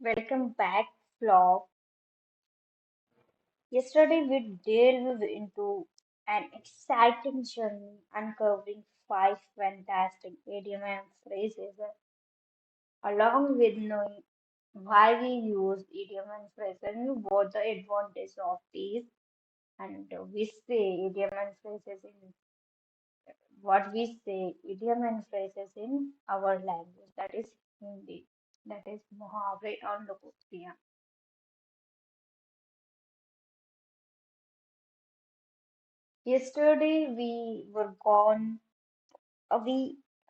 Welcome back, Flo. Yesterday we delved into an exciting journey uncovering five fantastic idiom and phrases, along with knowing why we use idiom and phrases and what the advantage of these. And we say idiom and phrases in what we say idiom and phrases in our language, that is Hindi, that is Muhavre and Lokotriya. Yesterday we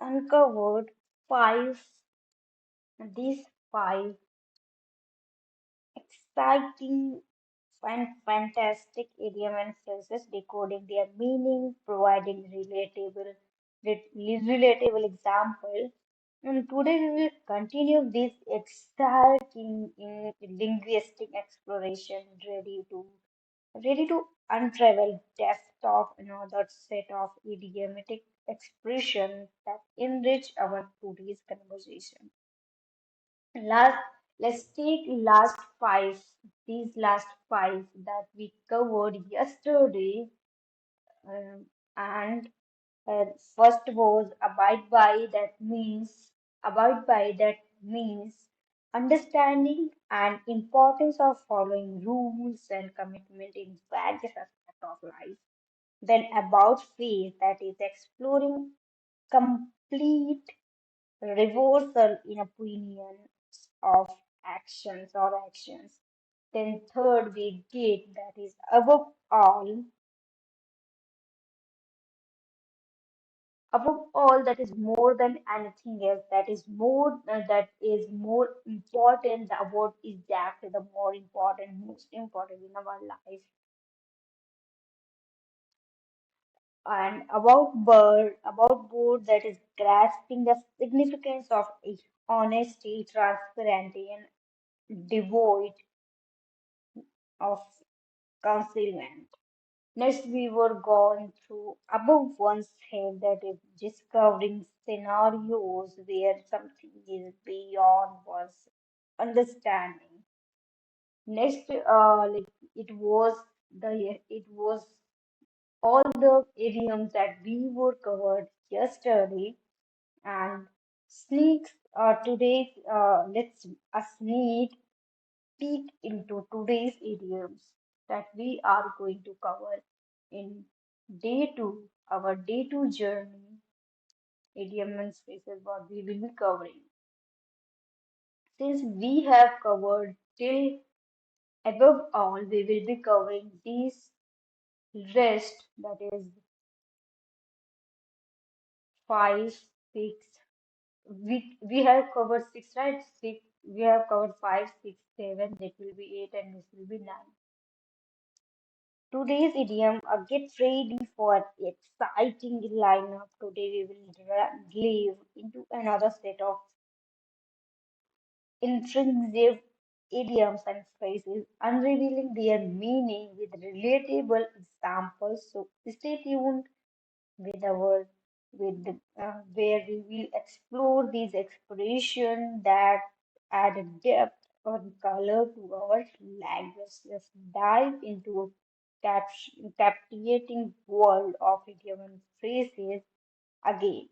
uncovered five, these five exciting and fantastic idiom and phrases, decoding their meaning, providing relatable example. And today we will continue this exciting linguistic exploration, ready to unravel depth of another set of idiomatic expressions that enrich our today's conversation. Last, let's take these last five that we covered yesterday, um, and first was abide by that means understanding and importance of following rules and commitment in various aspects of life. Then about faith, that is exploring complete reversal in opinions of actions. Then third we get, that is above all that is more than anything else, that is more important. The word is exactly the most important in our life. And about board, that is grasping the significance of honesty, transparency, and devoid of concealment. Next, we were going through above one's head, that is discovering scenarios where something is beyond one's understanding. Next, it was all the idioms that we were covered yesterday, and sneaks today's let's a sneak peek into today's idioms that we are going to cover in our day two journey. Idiom and phrases what we will be covering. Since we have covered till above all, we will be covering these rest, that is five, six. We have covered six, right? Six. We have covered five, six, seven. That will be eight, and this will be nine. Today's idiom, get ready for an exciting lineup. Today we will delve into another set of intrinsic idioms and phrases, unrevealing their meaning with relatable examples. So stay tuned with our where we will explore these expressions that add depth or color to our language. Let's dive into a captivating world of idiom and phrases again.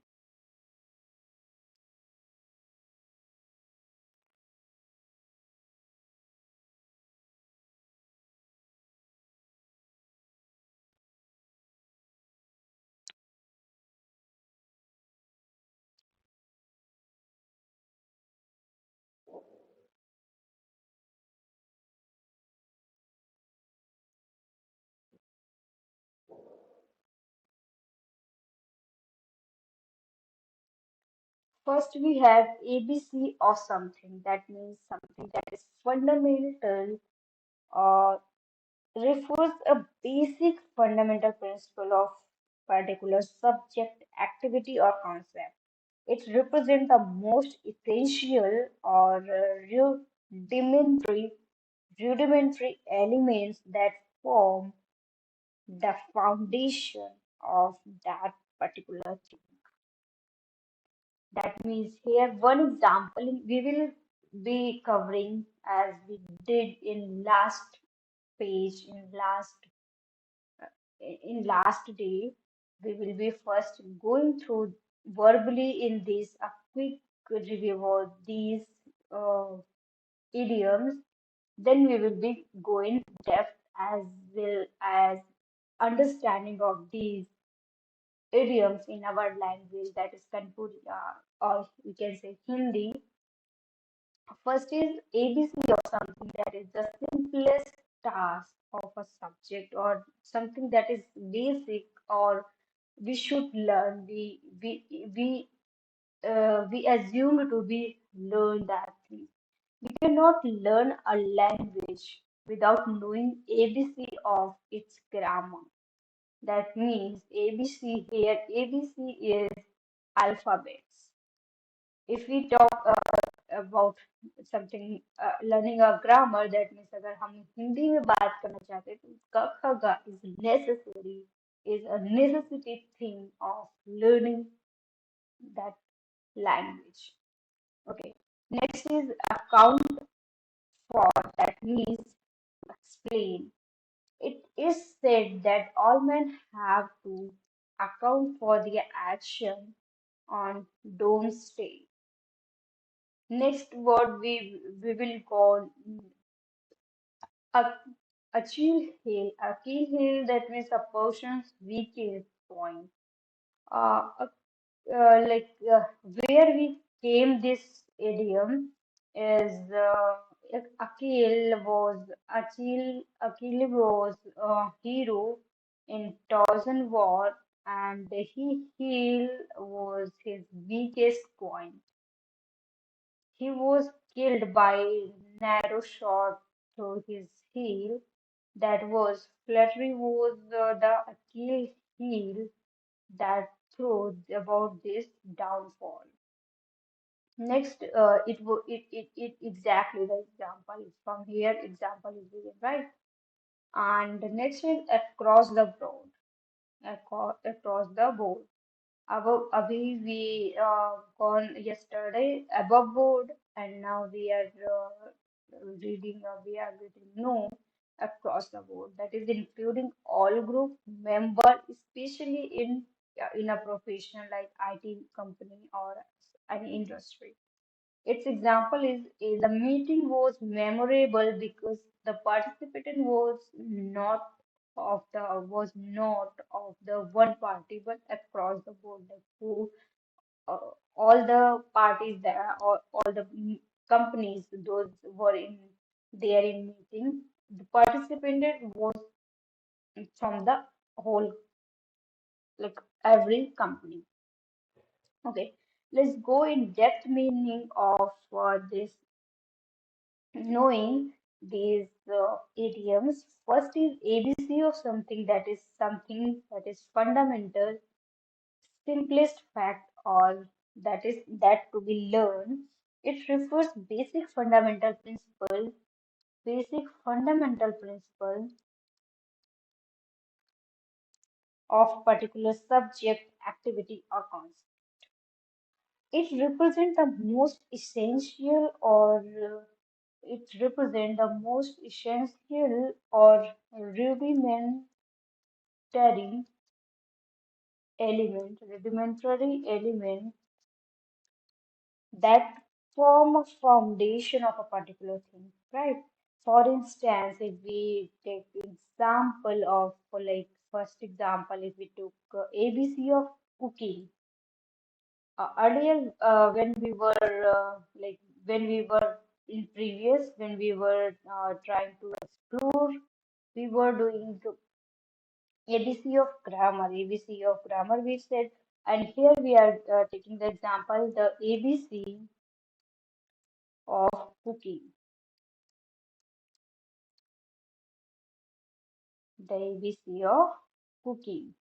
First, we have ABC of something. That means something that is fundamental or refers a basic fundamental principle of particular subject, activity, or concept. It represents the most essential or rudimentary, rudimentary elements that form the foundation of that particular thing. That means here one example we will be covering as we did in last page, in last day. We will be first going through verbally in this a quick review of these uh, idioms. Then we will be going depth as well as understanding of these idioms in our language, that is Kanpuri, or we can say Hindi. First is ABC of something, that is the simplest task of a subject or something that is basic or we should learn. We assume to be learn that thing. We cannot learn a language without knowing ABC of its grammar. That means ABC here, ABC is alphabets. If we talk about something learning a grammar, that means अगर हम हिंदी में बात करना चाहते हैं तो क ख ग is necessary, is a necessity thing of learning that language. Okay. Next is account for, that means explain. It is said that all men have to account for their action on doomsday. Next word we will call a- Achilles Heel. Achilles Heel, that means a person's weakest point. Uh, where we came this idiom is Achilles was a hero in Trojan War, and he heel was his weakest point. He was killed by narrow shot through his heel. That was flattery was the Achilles heel that throws about this downfall. Next, it exactly the example is from here. Example is given, right? And the next is across the board. Across the board. Abhi we gone yesterday above board, and now we are reading. We are getting no across the board. That is including all group member, especially in a profession like IT company or any industry. Its example is the meeting was memorable because the participant was not of the one party but across the board, like who all the parties that all the companies those were in there in meeting. The participant was from the whole, like every company. Okay, let's go in depth meaning of this, knowing these idioms. First is ABC of something, that is fundamental, simplest fact, or that to be learned. It refers basic fundamental principle of particular subject, activity, or concept. It represents the most essential or it represents the most essential or rudimentary rudimentary element that form a foundation of a particular thing, right? For instance, if we take example of, like first example, if we took ABC of cooking. Earlier, when we were in previous, when we were trying to explore, we were doing the ABC of grammar, ABC of grammar, we said, and here we are taking the example, the ABC of cooking, the ABC of cooking.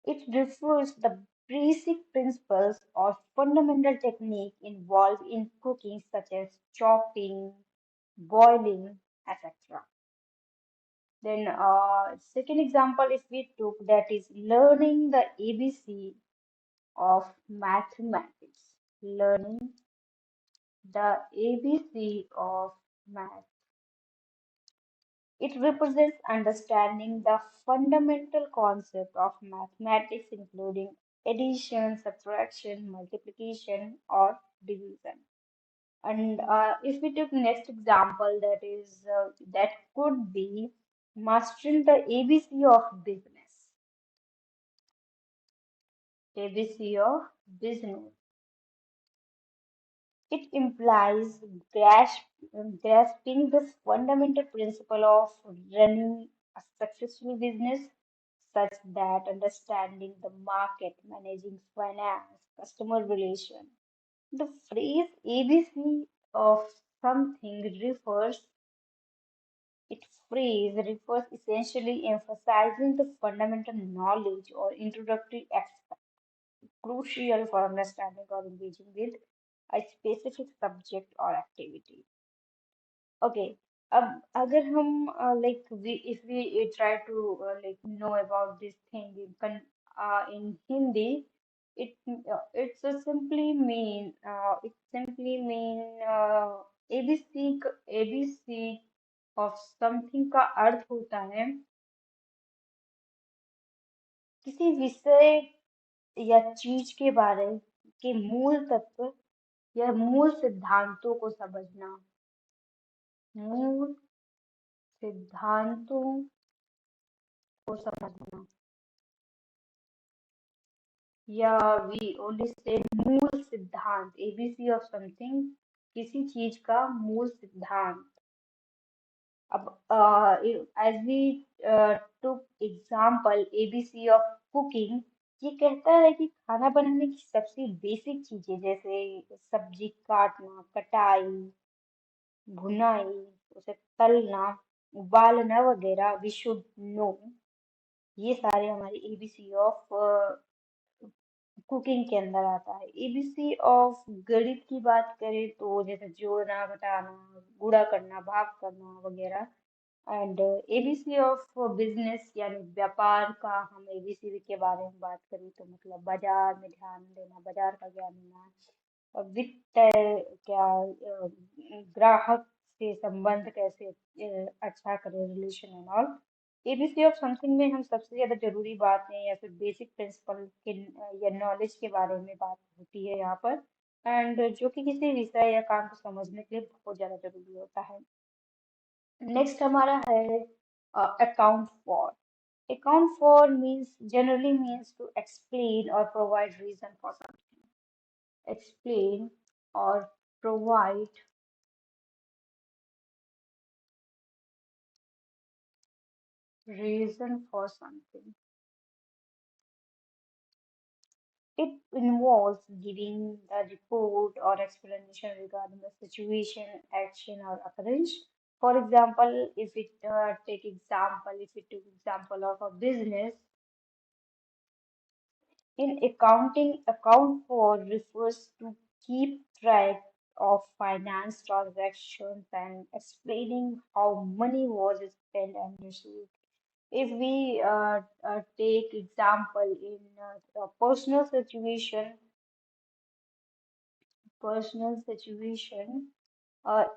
It refers the basic principles or fundamental technique involved in cooking, such as chopping, boiling, etc. Then, second example, if we took, that is learning the ABC of mathematics. learning the ABC of math. It represents understanding the fundamental concept of mathematics, including addition, subtraction, multiplication, or division. And if we took next example, that could be mastering the ABC of business. ABC of business. It implies grasping the fundamental principle of running a successful business, such that understanding the market, managing finance, customer relation. The phrase ABC of something refers essentially emphasizing the fundamental knowledge or introductory aspect crucial for understanding or engaging with a specific subject or activity. Okay. अब अगर हम like we if we try to like know about this thing in Hindi, it simply mean ABC of something का अर्थ होता है किसी विषय या चीज के बारे के मूल तत्व या मूल सिद्धांतों को समझना मूल सिद्धांतों को समझना या वी ओनली से मूल सिद्धांत एबीसी ऑफ समथिंग किसी चीज का मूल सिद्धांत अब as we took example ABC of cooking ये कहता है कि खाना बनाने की सबसे बेसिक चीजें जैसे सब्जी काटना कटाई भुनाई उसे तलना उबालना वगैरह वी शुड नो ये सारे हमारे एबीसी ऑफ कुकिंग के अंदर आता है एबीसी ऑफ गणित की बात करें तो जैसे जोड़ना घटाना गुणा करना भाग करना वगैरह एंड एबीसी ऑफ बिजनेस यानी व्यापार का हम एबीसी के बारे में बात करें तो मतलब बाजार में ध्यान देना बाजार का ज्ञान होना और वित्त क्या ग्राहक से संबंध कैसे अच्छा करें relation and all ABC of something में हम सबसे ज्यादा जरूरी बातें या फिर बेसिक प्रिंसिपल के या नॉलेज के बारे में बात होती है यहाँ पर एंड जो कि किसी विषय या काम को समझने के लिए बहुत ज्यादा जरूरी होता है नेक्स्ट हमारा है account for account for means generally means to explain और provide reason for something explain or provide reason for something. It involves giving the report or explanation regarding the situation, action, or occurrence. For example, if we take example of a business, in accounting, account for refers to keep track of finance transactions and explaining how money was spent and received. If we take example in a personal situation,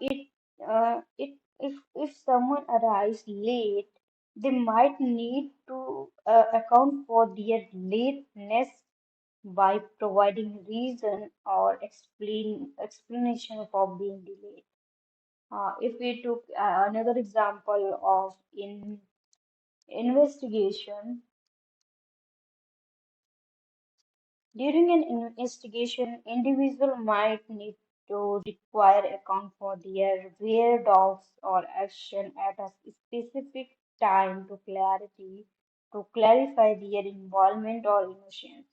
it if someone arrives late, they might need to account for their lateness by providing reason or explanation for being delayed. If we took another example of in investigation, during an investigation, individual might need to require account for their whereabouts or action at a specific time to clarify their involvement or innocence.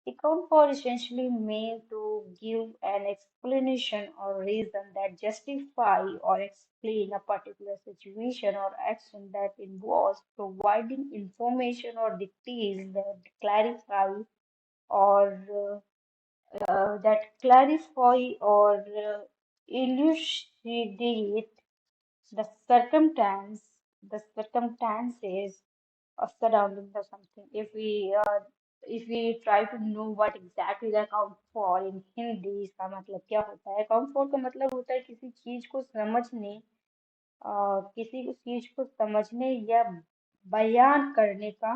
Account for essentially mean to give an explanation or reason that justify or explain a particular situation or action that involves providing information or details that clarify or or elucidate the the circumstances surrounding the something. If we if we try to know what exactly the account for in Hindi, इसका मतलब क्या होता है? account for का मतलब होता है किसी चीज को समझने, किसी चीज को समझने या बयान करने का।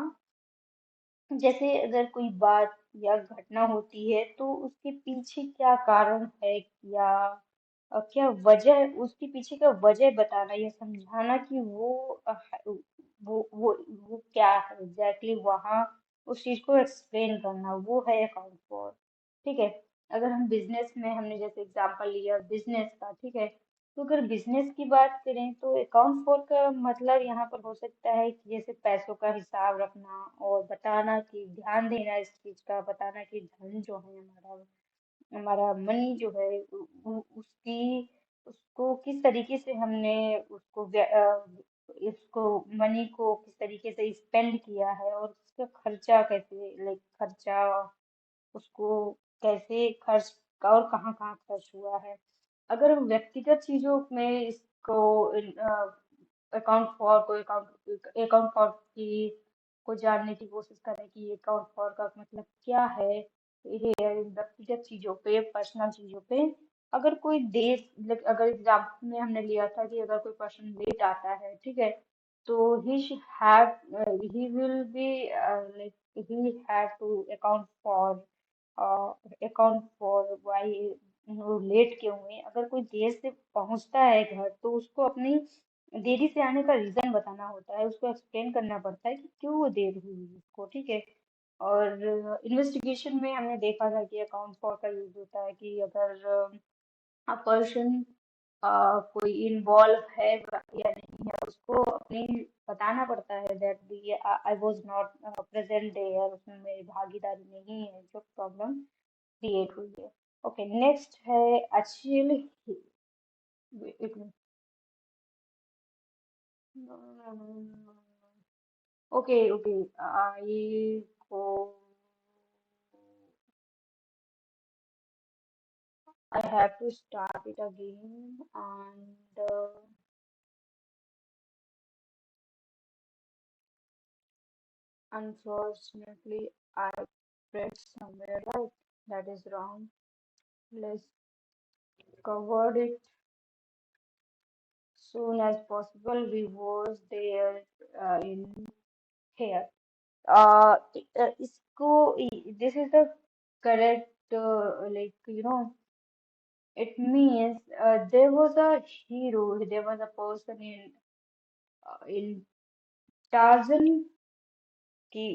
जैसे अगर कोई बात या घटना होती है तो उसके पीछे क्या कारण है, या क्या वजह, उसके पीछे का वजह बताना या समझाना कि वो क्या है एग्जैक्टली, वहाँ उस चीज को एक्सप्लेन करना, वो है अकाउंट फॉर। ठीक है। अगर हम बिजनेस में, हमने जैसे एग्जांपल लिया बिजनेस का, ठीक है, तो अगर बिजनेस की बात करें तो अकाउंट फॉर का मतलब यहाँ पर हो सकता है कि जैसे पैसों का हिसाब रखना और बताना कि ध्यान देना इस चीज का, बताना कि धन जो है हमारा, हमारा मनी जो है उसकी, उसको किस तरीके से हमने उसको इसको मनी को किस तरीके से स्पेंड किया है, और उसका खर्चा कैसे, लाइक खर्चा, उसको कैसे खर्च और कहाँ कहाँ खर्च हुआ है। अगर हम व्यक्तिगत चीजों में इसको अकाउंट फॉर को अकाउंट फॉर की को जानने की कोशिश करें कि अकाउंट फॉर का मतलब क्या है, ये व्यक्तिगत चीजों पे, पर्सनल चीजों पे। अगर कोई देश, अगर एग्जाम्पल में हमने लिया था कि अगर कोई पर्सन लेट आता है, ठीक है, तो he will be like he have to account for why वो लेट क्यों हुए। अगर कोई देर से पहुंचता है घर तो उसको अपनी देरी से आने का रीजन बताना होता है, उसको एक्सप्लेन करना पड़ता है कि क्यों वो देर हुई उसको। ठीक है। और इन्वेस्टिगेशन में हमने देखा था कि अकाउंट फॉर का यूज होता है कि अगर पर्सन कोई इन्वॉल्व है या नहीं है, उसको अपनी बताना पड़ता है that I was not present there, उसमें मेरी भागीदारी नहीं है जो प्रॉब्लम क्रिएट हुई है। ओके, नेक्स्ट है अचिल। एक मिनट। ओके ओके, आई को I have to start it again, and unfortunately I read somewhere right. That is wrong. Let's cover it soon as possible. We was there in here. इसको, this is the correct, like it means there was a hero, there was a person in Tarzan की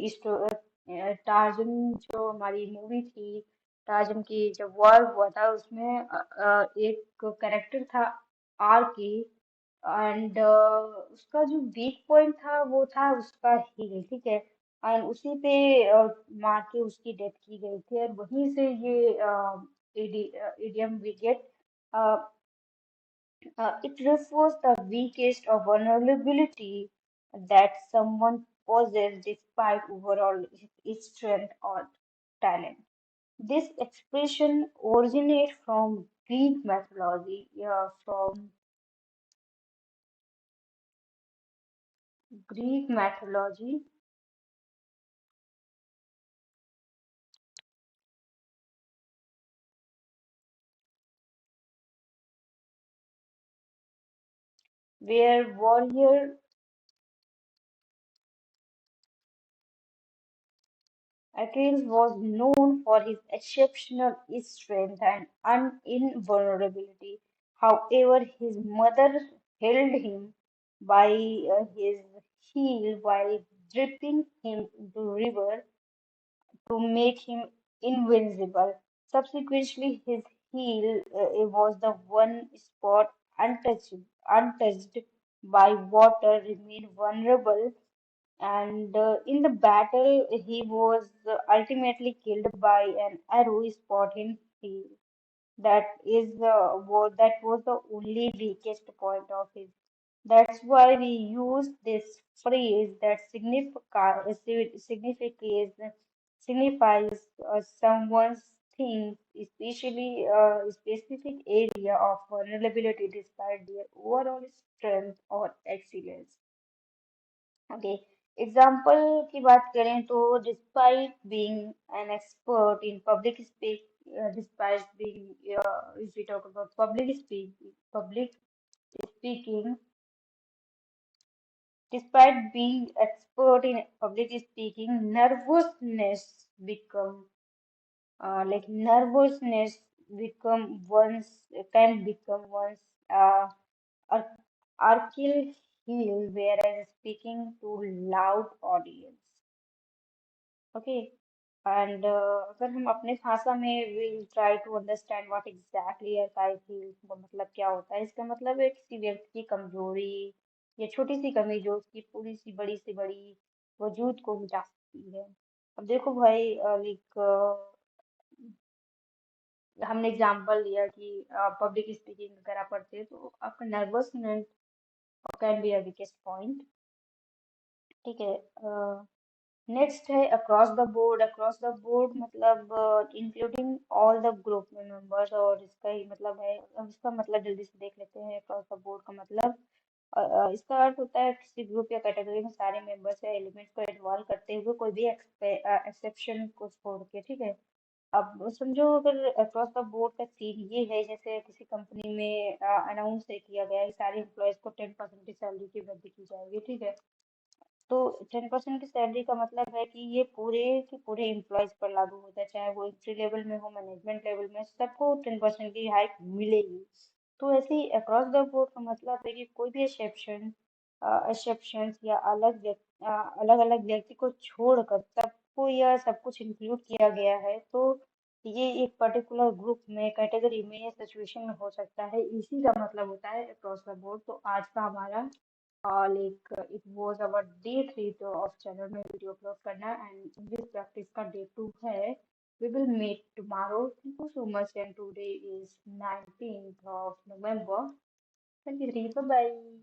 torsion, जो हमारी movie थी, torsion की जब war हुआ था उसमें एक करेक्टर था आर की, एंड उसका जो वीक पॉइंट था वो था उसका हील। ठीक है। एंड उसी पे मार के उसकी डेथ की गई थी, और वहीं से ये idiom we get. it refers the weakest of vulnerability that someone possesses despite overall strength or talent. This expression originates from Greek mythology, Greek mythology, where warrior Achilles was known for his exceptional strength and invulnerability. However, his mother held him by his heel while dripping him into river to make him invincible. Subsequently, his heel was the one spot untouched by water, remained vulnerable, and in the battle he was ultimately killed by an arrow spot in heel. That was the only weakest point of his. That's why we use this phrase that signifies someone's thing, especially specific area of vulnerability despite their overall strength or excellence. Okay. Example की बात करें तो despite being an expert in public speak despite being if we talk about public speaking despite being expert in public speaking nervousness become nervousness become once can become once ar- Achilles heel whereas speaking to loud audience. Okay and अगर हम अपने भाषा में will try to understand what exactly अकाइल feel मतलब क्या होता है, इसका मतलब है किसी व्यक्ति की कमजोरी या छोटी सी कमी जो उसकी पूरी सी बड़ी वजूद को मिटा सकती है। अब देखो भाई लाइक हमने एग्जांपल लिया कि पब्लिक स्पीकिंग अगर आप पढ़ते हैं तो आपका nervousness can be a weakest point. ठीक है। नेक्स्ट है अक्रॉस द बोर्ड मतलब इंक्लूडिंग ऑल द ग्रुप में मेंबर्स, और इसका ही मतलब है, अब इसका मतलब जल्दी से देख लेते हैं। अक्रॉस द बोर्ड का मतलब इसका अर्थ होता है किसी ग्रुप या कैटेगरी में सारे मेंबर्स या एलिमेंट्स को इन्वॉल्व करते हुए कोई भी एक्सेप्शन को छोड़ के। ठीक है। अब समझो अगर अक्रॉस द बोर्ड का सीन ये है, जैसे किसी कंपनी में अनाउंस किया गया है कि सारे एम्प्लॉयज को 10% की सैलरी की वृद्धि की जाएगी। ठीक है। तो 10% की सैलरी का मतलब है कि ये पूरे के पूरे एम्प्लॉयज पर लागू होता है, चाहे वो एंट्री लेवल में हो मैनेजमेंट लेवल में, सबको 10% की हाइक मिलेगी। तो ऐसे ही अक्रॉस द बोर्ड का मतलब है कि कोई भी एक्सेप्शन या अलग अलग व्यक्ति को छोड़कर सबको यह सब कुछ इंक्लूड किया गया है। तो ये एक पर्टिकुलर ग्रुप में कैटेगरी में या सिचुएशन में हो सकता है, इसी का मतलब होता है अक्रॉस द बोर्ड। तो आज का हमारा it was our day 3 तो of चैनल में वीडियो अपलोड करना एंड इंग्लिश प्रैक्टिस का डे 2 है। We will meet tomorrow. Thank you so much and today is 19th of November 23. Bye bye.